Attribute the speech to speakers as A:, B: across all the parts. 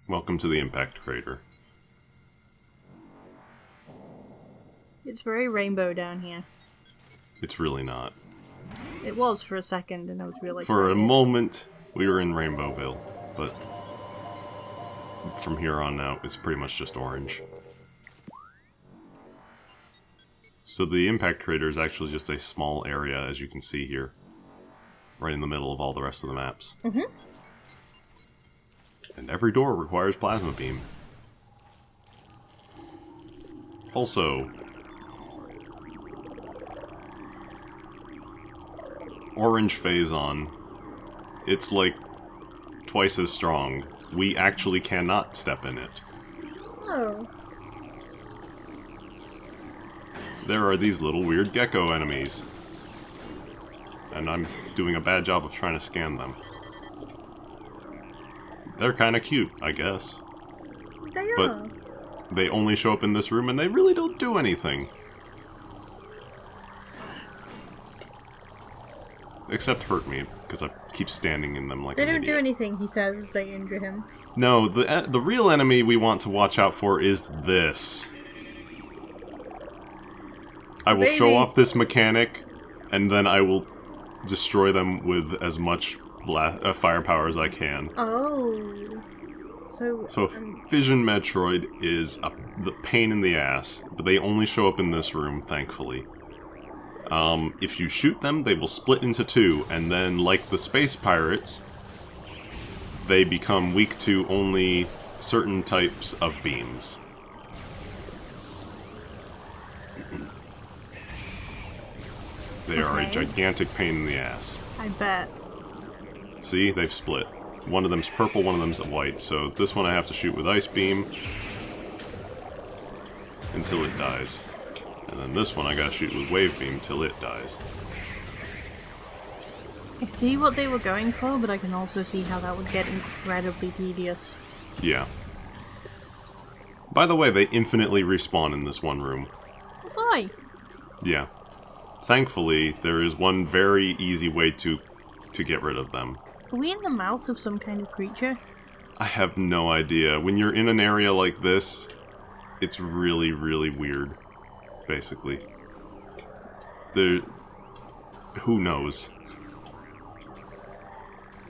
A: Welcome to the impact crater.
B: It's very rainbow down here.
A: It's really not.
B: It was for a second, and I was really excited.
A: For a moment, we were in Rainbowville, but from here on out, it's pretty much just orange. So the impact crater is actually just a small area, as you can see here. Right in the middle of all the rest of the maps.
B: Mm-hmm.
A: And every door requires plasma beam. Also, orange Phazon. It's like twice as strong. We actually cannot step in it.
B: Oh.
A: There are these little weird gecko enemies. And I'm doing a bad job of trying to scan them. They're kinda cute, I guess.
B: They are.
A: But they only show up in this room and they really don't do anything. Except hurt me, because I keep standing in them like
B: They
A: an
B: don't
A: idiot.
B: do anything, he says, as they injure him.
A: No, the real enemy we want to watch out for is this. I will show off this mechanic, and then I will destroy them with as much firepower as I can.
B: Oh.
A: So Fission Metroid is the pain in the ass, but they only show up in this room, thankfully. If you shoot them, they will split into two, and then, like the space pirates, they become weak to only certain types of beams. They are a gigantic pain in the ass.
B: I bet.
A: See? They've split. One of them's purple, one of them's white, so this one I have to shoot with Ice Beam until it dies. And then this one I gotta shoot with Wave Beam till it dies.
B: I see what they were going for, but I can also see how that would get incredibly tedious.
A: Yeah. By the way, they infinitely respawn in this one room.
B: Why?
A: Yeah. Thankfully, there is one very easy way to get rid of them.
B: Are we in the mouth of some kind of creature?
A: I have no idea. When you're in an area like this, it's really, really weird. Basically. Who knows?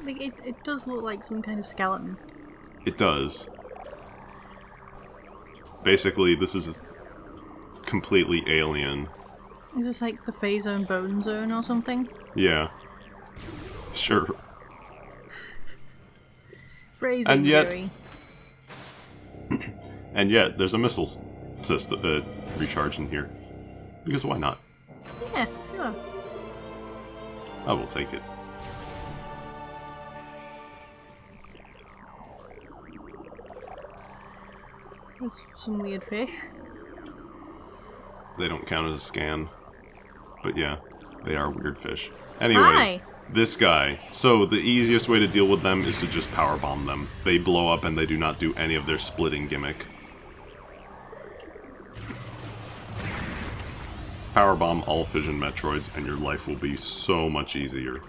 B: Like, it does look like some kind of skeleton.
A: It does. Basically, this is completely alien.
B: Is this like the Phazon bone zone or something?
A: Yeah. Sure.
B: Phrasing
A: And yet,
B: theory.
A: and yet, there's a missile system recharge in here. Because why not?
B: Yeah, sure.
A: I will take it.
B: There's some weird fish.
A: They don't count as a scan. But yeah, they are weird fish. Anyways,
B: Hi.
A: This guy. So the easiest way to deal with them is to just power bomb them. They blow up and they do not do any of their splitting gimmick. Power bomb all Fission Metroids and your life will be so much easier.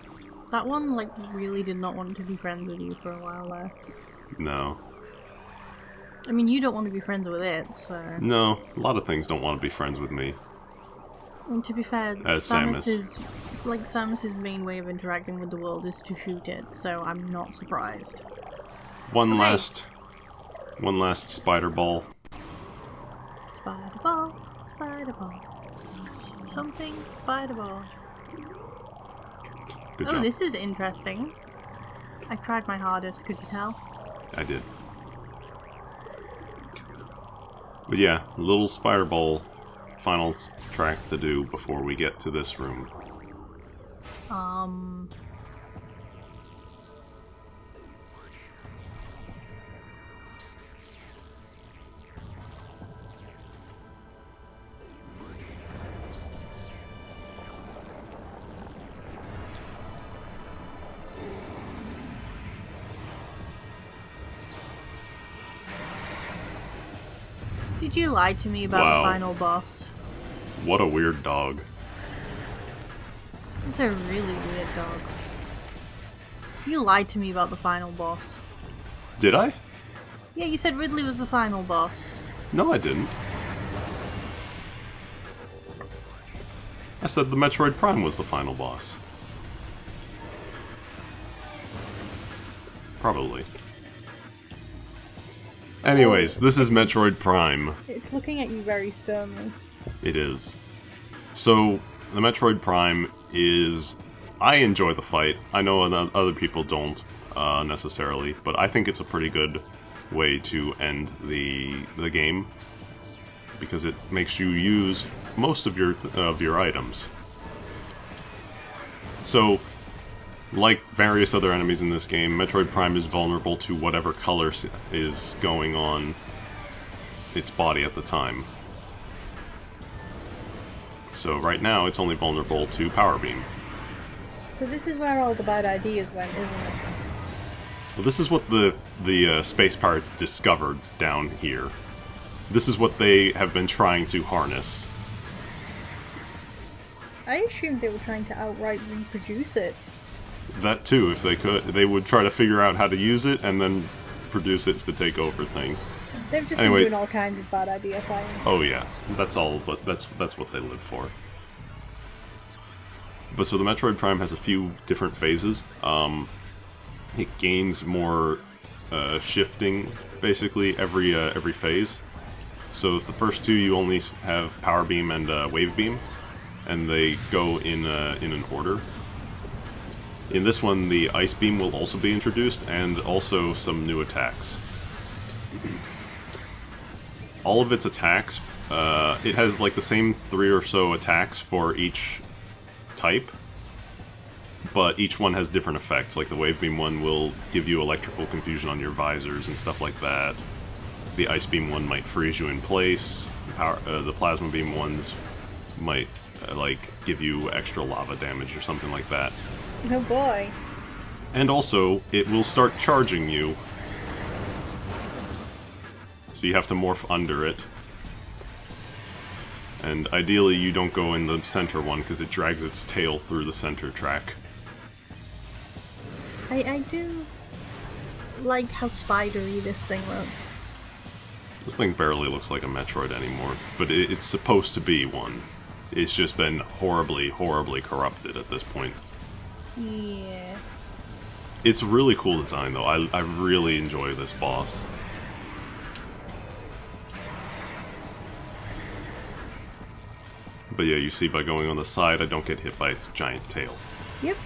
B: That one, like, really did not want to be friends with you for a while there.
A: No.
B: I mean, you don't want to be friends with it, so...
A: No, a lot of things don't want to be friends with me.
B: And to be fair,
A: As
B: Samus's... It's like Samus's main way of interacting with the world is to shoot it, so I'm not surprised.
A: One last spider ball.
B: Spider ball, spider ball. Something, spider ball.
A: Good
B: Oh,
A: job.
B: this is interesting. I tried my hardest, could you tell?
A: I did. But yeah, little spider ball final track to do before we get to this room.
B: Did you lie to me about
A: Wow.
B: the final boss?
A: What a weird dog.
B: It's a really weird dog. You lied to me about the final boss.
A: Did I?
B: Yeah, you said Ridley was the final boss.
A: No, I didn't. I said the Metroid Prime was the final boss. Probably. Anyways, this is Metroid Prime.
B: It's looking at you very sternly.
A: It is. So, the Metroid Prime is... I enjoy the fight. I know other people don't, necessarily, but I think it's a pretty good way to end the game, because it makes you use most of your items. So, like various other enemies in this game, Metroid Prime is vulnerable to whatever color is going on its body at the time. So right now, it's only vulnerable to Power Beam.
B: So this is where all the bad ideas went, isn't it?
A: Well, this is what the Space Pirates discovered down here. This is what they have been trying to harness.
B: I assumed they were trying to outright reproduce it.
A: That too, if they could. They would try to figure out how to use it and then produce it to take over things.
B: They've just
A: Anyways,
B: been doing all kinds of bad idea science.
A: Oh yeah, that's all. That's what they live for. But so the Metroid Prime has a few different phases. It gains more shifting basically every phase. So the first two you only have Power Beam and Wave Beam, and they go in an order. In this one, the Ice Beam will also be introduced, and also some new attacks. All of its attacks, it has like the same 3 or so attacks for each type, but each one has different effects. Like the Wave Beam one will give you electrical confusion on your visors and stuff like that. The Ice Beam one might freeze you in place. The Plasma Beam ones might like give you extra lava damage or something like that.
B: Oh boy.
A: And also, it will start charging you. So you have to morph under it. And ideally you don't go in the center one, because it drags its tail through the center track.
B: I do like how spidery this thing looks.
A: This thing barely looks like a Metroid anymore, but it's supposed to be one. It's just been horribly, horribly corrupted at this point.
B: Yeah.
A: It's really cool design, though. I really enjoy this boss. But yeah, you see by going on the side, I don't get hit by its giant tail.
B: Yep.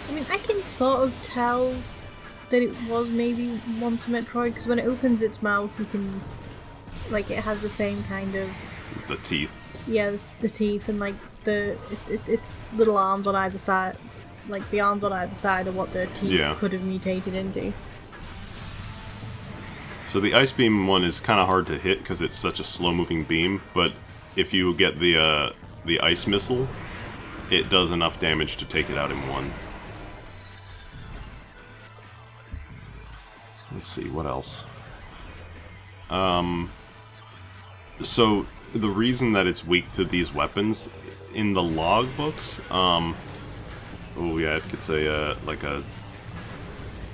B: I mean, I can sort of tell that it was maybe once a Metroid, because when it opens its mouth, you can... Like, it has the same kind of...
A: The teeth.
B: Yeah, the teeth and, like, its little arms on either side. Like, the arms on either side are what the teeth could have mutated into.
A: So the Ice Beam one is kind of hard to hit because it's such a slow-moving beam, but if you get the Ice Missile, it does enough damage to take it out in one. Let's see, what else? So the reason that it's weak to these weapons, in the logbooks, oh yeah, it's like a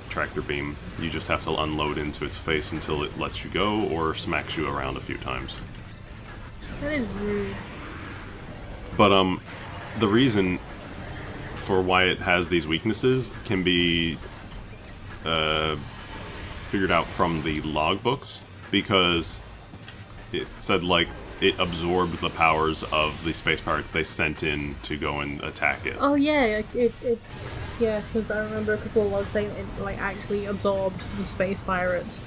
A: tractor beam. You just have to unload into its face until it lets you go, or smacks you around a few times.
B: That is rude.
A: But, the reason for why it has these weaknesses can be, figured out from the logbooks, because it said, like, it absorbed the powers of the Space Pirates they sent in to go and attack it.
B: Oh yeah, yeah, because I remember a couple of logs saying it, like, actually absorbed the Space Pirates.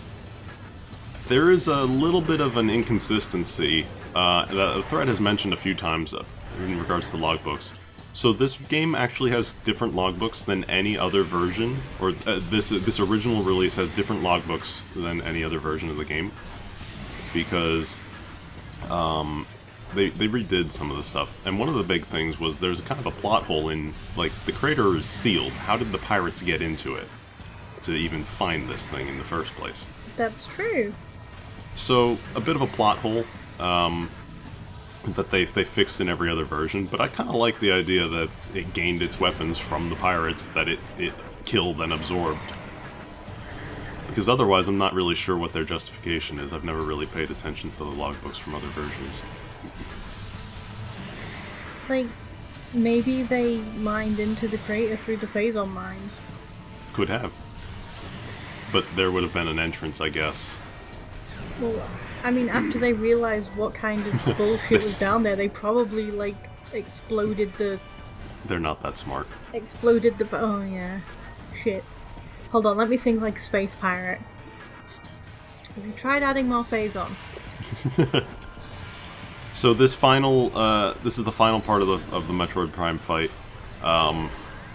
A: There is a little bit of an inconsistency that the thread has mentioned a few times in regards to logbooks. So this game actually has different logbooks than any other version, or this original release has different logbooks than any other version of the game, because they redid some of the stuff. And one of the big things was there's kind of a plot hole in, like, the crater is sealed. How did the pirates get into it to even find this thing in the first place?
B: That's true.
A: So, a bit of a plot hole that they fixed in every other version, but I kind of like the idea that it gained its weapons from the pirates that it killed and absorbed. Because otherwise I'm not really sure what their justification is. I've never really paid attention to the logbooks from other versions.
B: Like, maybe they mined into the crater through the Phazon mines.
A: Could have. But there would have been an entrance, I guess.
B: Well, I mean, after they realized what kind of bullshit was down there, they probably, like, exploded the...
A: They're not that smart.
B: Exploded the... Oh, yeah. Shit. Hold on, let me think like Space Pirate. Have you tried adding more Phazon?
A: So this final, this is the final part of the Metroid Prime fight.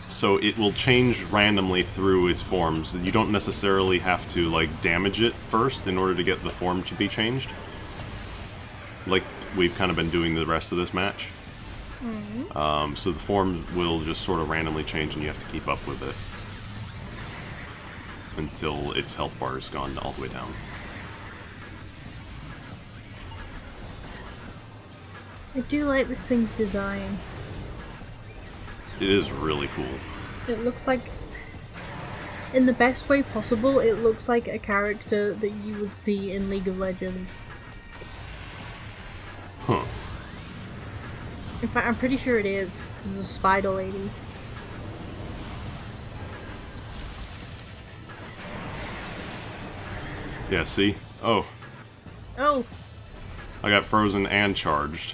A: So it will change randomly through its forms. You don't necessarily have to like damage it first in order to get the form to be changed. Like we've kind of been doing the rest of this match. Mm-hmm. So the form will just sort of randomly change and you have to keep up with it. Until its health bar is gone all the way down.
B: I do like this thing's design.
A: It is really cool.
B: It looks like, in the best way possible, it looks like a character that you would see in League of Legends.
A: Huh.
B: In fact, I'm pretty sure it is. This is a spider lady.
A: Yeah, see? Oh.
B: Oh!
A: I got frozen and charged.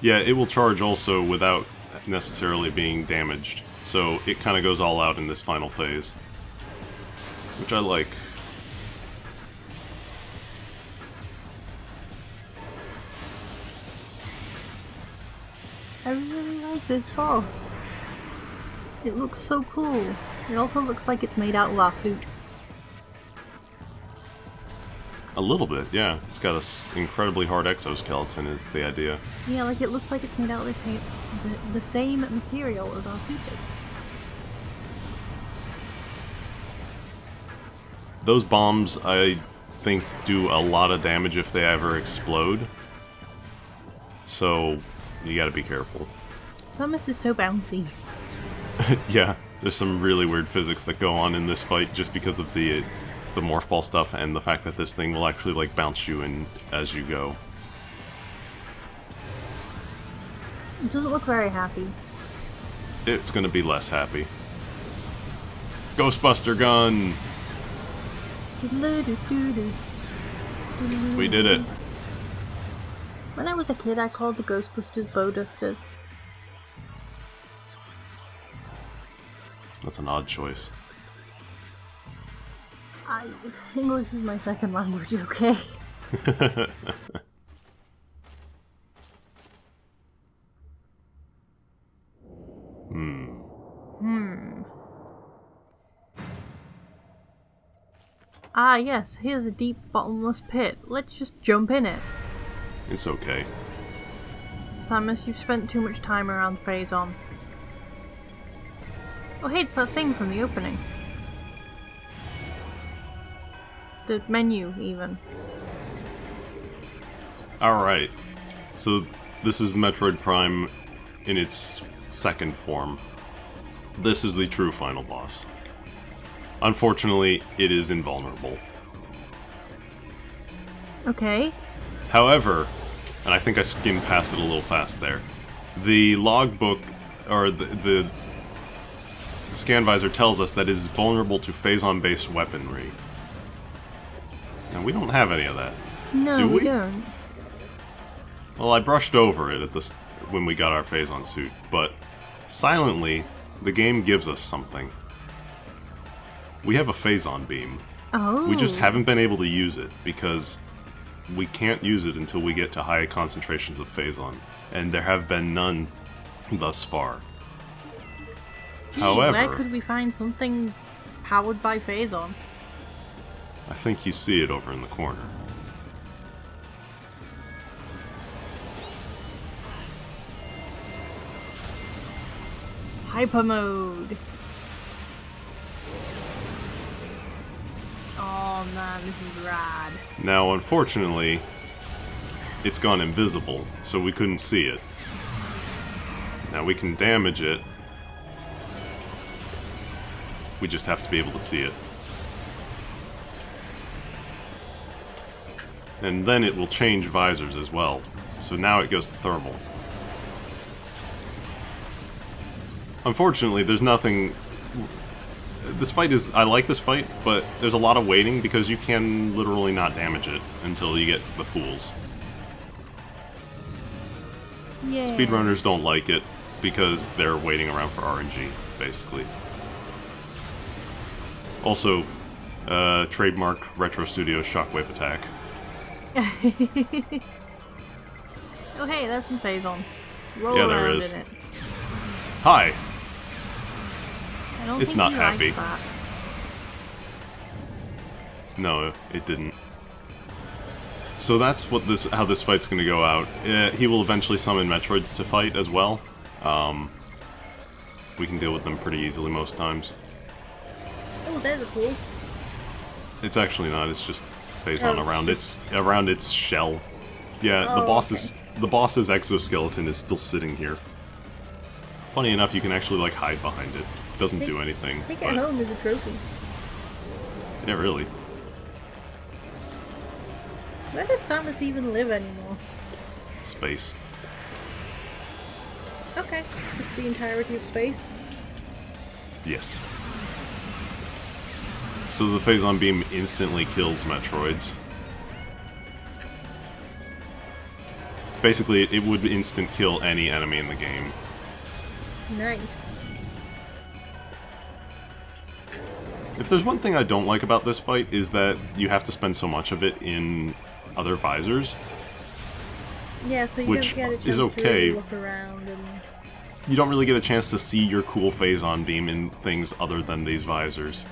A: Yeah, it will charge also without necessarily being damaged. So it kind of goes all out in this final phase. Which I like.
B: I really like this boss. It looks so cool. It also looks like it's made out of our suit.
A: A little bit, yeah. It's got an incredibly hard exoskeleton is the idea.
B: Yeah, like it looks like it's made out of the same material as our suit is.
A: Those bombs, I think, do a lot of damage if they ever explode. So, you gotta be careful.
B: Samus is so bouncy.
A: Yeah, there's some really weird physics that go on in this fight just because of the morph ball stuff and the fact that this thing will actually like bounce you in as you go.
B: It doesn't look very happy.
A: It's gonna be less happy. Ghostbuster gun! We did it.
B: When I was a kid, I called the Ghostbusters Bowdusters.
A: That's an odd choice.
B: English is my second language, okay? Ah, yes, here's a deep, bottomless pit. Let's just jump in it.
A: It's okay.
B: Samus, you've spent too much time around Phazon. Oh hey, it's that thing from the opening. The menu, even.
A: Alright. So, this is Metroid Prime in its second form. This is the true final boss. Unfortunately, it is invulnerable.
B: Okay.
A: However, and I think I skimmed past it a little fast there, the logbook, or the scan visor tells us that it is vulnerable to Phazon-based weaponry. Now, we don't have any of that.
B: No,
A: do
B: we don't.
A: Well, I brushed over it at this when we got our Phazon suit, but silently, the game gives us something. We have a Phazon beam.
B: Oh.
A: We just haven't been able to use it because we can't use it until we get to high concentrations of Phazon, and there have been none thus far.
B: Gee,
A: However,
B: where could we find something powered by Phazon?
A: I think you see it over in the corner.
B: Hyper mode. Oh man, this is rad.
A: Now, unfortunately, it's gone invisible, so we couldn't see it. Now we can damage it. We just have to be able to see it. And then it will change visors as well. So now it goes to thermal. Unfortunately, there's nothing... This fight is... I like this fight, but there's a lot of waiting because you can literally not damage it until you get the pools.
B: Yeah.
A: Speedrunners don't like it because they're waiting around for RNG, basically. Also, trademark Retro Studios Shockwave Attack.
B: Oh hey, there's some Phazon. Roll
A: Yeah,
B: around
A: there is.
B: in it.
A: Hi!
B: I don't
A: It's
B: think
A: not
B: he
A: happy.
B: likes that.
A: No, it didn't. So that's what how this fight's gonna go out. He will eventually summon Metroids to fight as well. We can deal with them pretty easily most times.
B: Oh, there's a pool.
A: It's actually not. It's just Phazon
B: Oh.
A: around its shell. Yeah,
B: Oh,
A: the boss's exoskeleton is still sitting here. Funny enough, you can actually like hide behind it. It doesn't do anything.
B: Take
A: but
B: it home as a trophy.
A: yeah, really.
B: Where does Samus even live anymore?
A: Space.
B: Okay, just the entirety of space.
A: Yes. So the Phazon Beam instantly kills Metroids. Basically, it would instant kill any enemy in the game.
B: Nice.
A: If there's one thing I don't like about this fight, is that you have to spend so much of it in other visors.
B: Yeah, so you
A: Which
B: don't get a chance
A: is
B: to
A: okay.
B: really look around and...
A: You don't really get a chance to see your cool Phazon Beam in things other than these visors.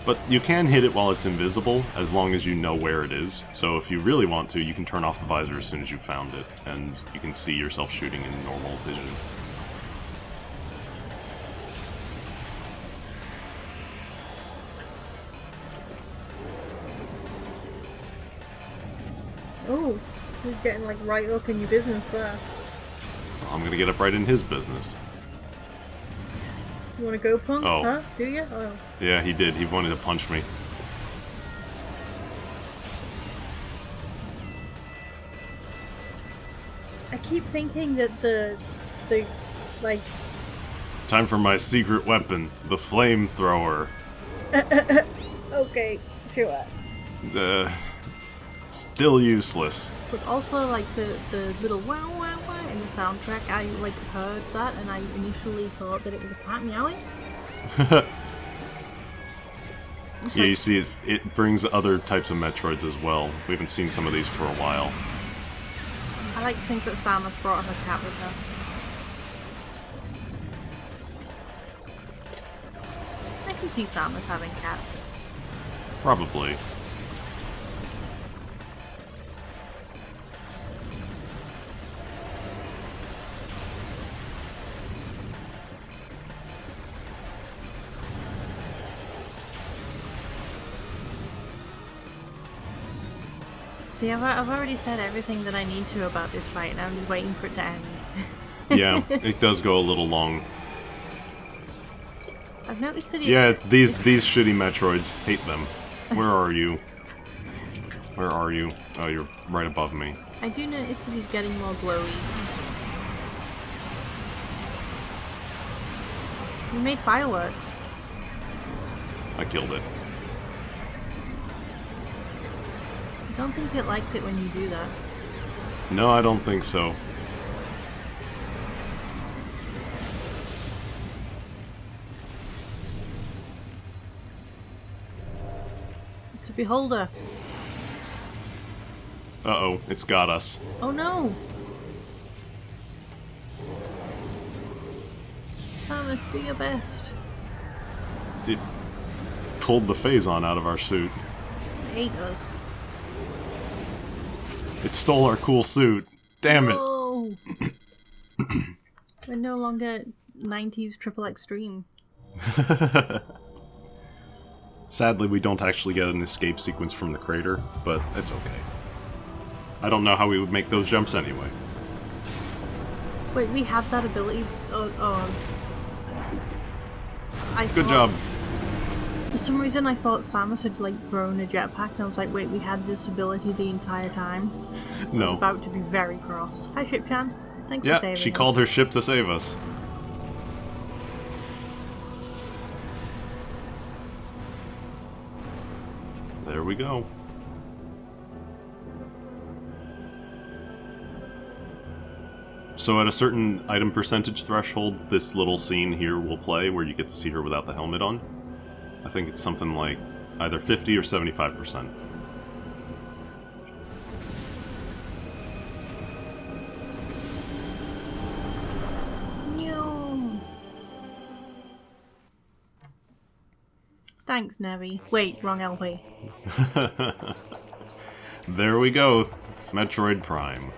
A: But you can hit it while it's invisible, as long as you know where it is. So if you really want to, you can turn off the visor as soon as you found it, and you can see yourself shooting in normal vision.
B: Oh, he's getting like right up in your business there.
A: I'm gonna get up right in his business.
B: You wanna go, punk?
A: Oh.
B: Huh? Do you? Oh.
A: Yeah, he did. He wanted to punch me.
B: I keep thinking that the like...
A: Time for my secret weapon, the flamethrower.
B: Okay, sure.
A: Still useless.
B: But also, like, the little wow wow wow in the soundtrack, I, like, heard that and I initially thought that it was a cat meowing. It's
A: Yeah,
B: like,
A: you see, it brings other types of Metroids as well. We haven't seen some of these for a while.
B: I like to think that Samus brought her cat with her. I can see Samus having cats.
A: Probably.
B: See, I've already said everything that I need to about this fight, and I'm just waiting for it to end.
A: Yeah, it does go a little long.
B: I've noticed that
A: Yeah, it's these shitty Metroids. Hate them. Where are you? Where are you? Oh, you're right above me.
B: I do notice that he's getting more glowy. You made fireworks.
A: I killed it.
B: I don't think it likes it when you do that.
A: No, I don't think so.
B: It's a beholder.
A: Uh-oh, it's got us.
B: Oh no! Samus, do your best.
A: It pulled the Phazon out of our suit.
B: It ate us.
A: It stole our cool suit. Damn it.
B: Oh! We're no longer 90s triple extreme.
A: Sadly, we don't actually get an escape sequence from the crater, but it's okay. I don't know how we would make those jumps anyway.
B: Wait, we have that ability? Oh.
A: Good job.
B: For some reason I thought Samus had like grown a jetpack and I was like, wait, we had this ability the entire time?
A: No.
B: I was about to be very cross. Hi Ship-chan. Thanks for saving
A: Yeah,
B: us.
A: she called her ship to save us. There we go. So at a certain item percentage threshold, this little scene here will play where you get to see her without the helmet on. I think it's something like either 50 or 75%.
B: No. Thanks, Navi. Wait, wrong LP.
A: There we go. Metroid Prime.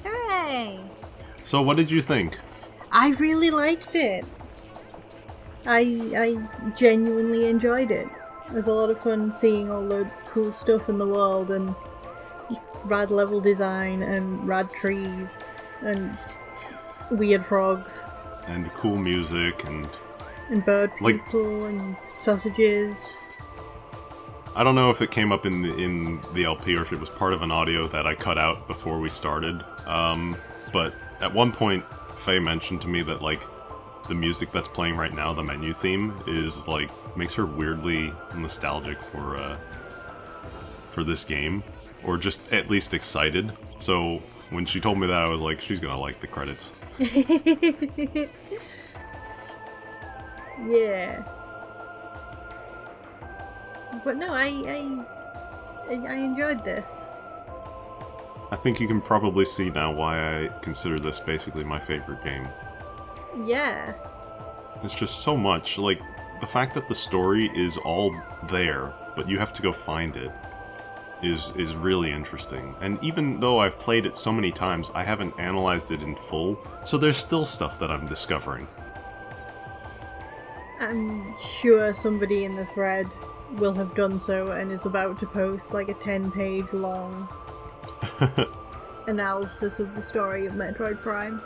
B: Hooray!
A: So what did you think?
B: I really liked it. I genuinely enjoyed it. It was a lot of fun seeing all the cool stuff in the world and rad level design and rad trees and weird frogs.
A: And cool music and
B: bird
A: like,
B: people and sausages.
A: I don't know if it came up in the LP or if it was part of an audio that I cut out before we started. But at one point, Faye mentioned to me that like the music that's playing right now, the menu theme, is like makes her weirdly nostalgic for this game, or just at least excited. So when she told me that, I was like, she's gonna like the credits.
B: Yeah. But no, I enjoyed this.
A: I think you can probably see now why I consider this basically my favorite game.
B: Yeah.
A: It's just so much, like, the fact that the story is all there, but you have to go find it, is really interesting. And even though I've played it so many times, I haven't analyzed it in full, so there's still stuff that I'm discovering.
B: I'm sure somebody in the thread will have done so and is about to post like a 10-page long analysis of the story of Metroid Prime.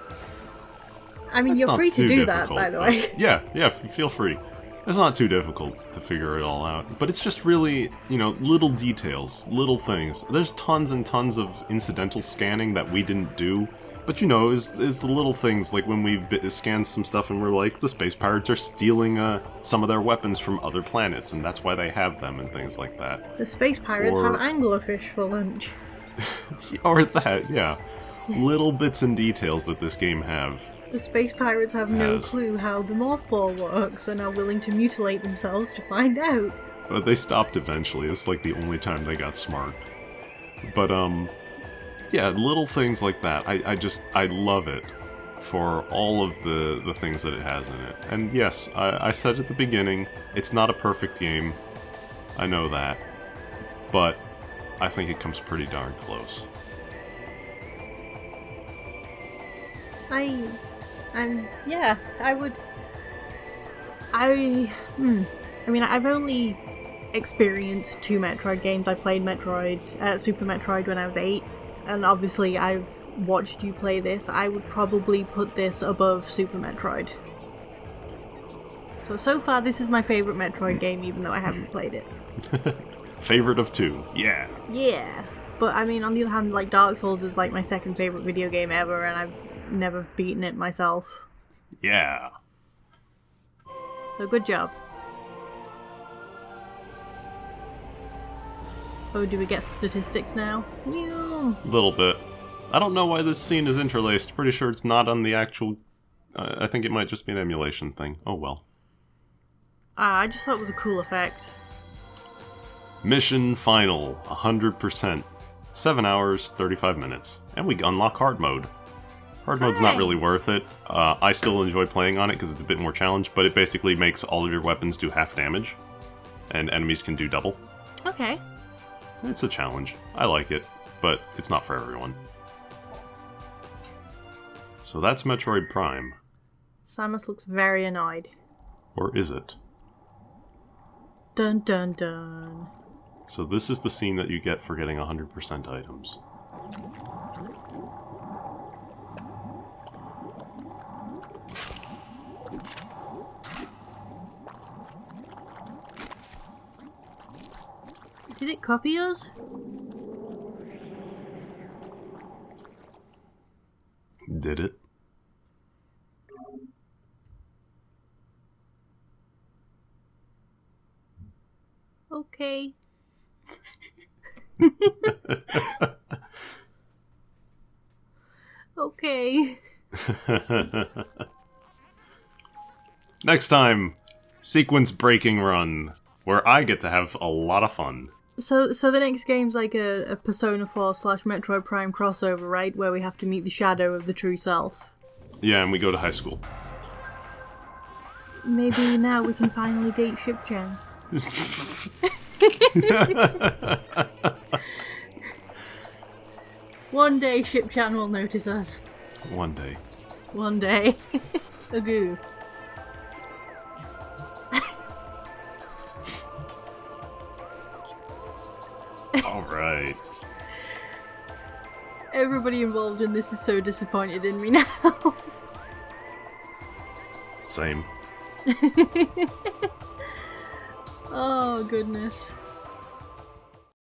B: I mean, you're free to do that, by the way.
A: Yeah, feel free. It's not too difficult to figure it all out, but it's just really, you know, little details, little things. There's tons and tons of incidental scanning that we didn't do, but you know, it's the little things, like when we scanned some stuff and we're like, the space pirates are stealing some of their weapons from other planets, and that's why they have them, and things like that.
B: The space pirates have anglerfish for lunch.
A: Or that, yeah. Little bits and details that this game have.
B: The space pirates have no clue how the morph ball works and are willing to mutilate themselves to find out.
A: But they stopped eventually. It's like the only time they got smart. But, yeah, little things like that. I love it for all of the things that it has in it. And yes, I said at the beginning, it's not a perfect game. I know that. But I think it comes pretty darn close.
B: Yeah, I mean, I've only experienced 2 Metroid games. I played Super Metroid when I was 8, and obviously I've watched you play this. I would probably put this above Super Metroid. So far this is my favourite Metroid game, even though I haven't played it.
A: Favorite of 2, yeah.
B: Yeah, but I mean, on the other hand, like, Dark Souls is like my second favourite video game ever, and I've never beaten it myself.
A: Yeah.
B: So good job. Oh, do we get statistics now? Yeah.
A: A little bit. I don't know why this scene is interlaced. Pretty sure it's not on the actual... I think it might just be an emulation thing. Oh well.
B: I just thought it was a cool effect.
A: Mission final, 100%. 7 hours, 35 minutes. And we unlock hard mode. Hard mode's not really worth it. I still enjoy playing on it because it's a bit more challenge, but it basically makes all of your weapons do half damage, and enemies can do double.
B: Okay.
A: It's a challenge. I like it, but it's not for everyone. So that's Metroid Prime.
B: Samus looks very annoyed.
A: Or is it?
B: Dun dun dun.
A: So this is the scene that you get for getting 100% items.
B: Did it copy us?
A: Did it?
B: Okay. Okay.
A: Next time, sequence breaking run, where I get to have a lot of fun.
B: So the next game's like a Persona 4 / Metroid Prime crossover, right? Where we have to meet the shadow of the true self.
A: Yeah, and we go to high school.
B: Maybe now we can finally date Shipchan. One day Shipchan will notice us.
A: One day.
B: One day. Agoo.
A: Alright.
B: Everybody involved in this is so disappointed in me now.
A: Same.
B: Oh, goodness.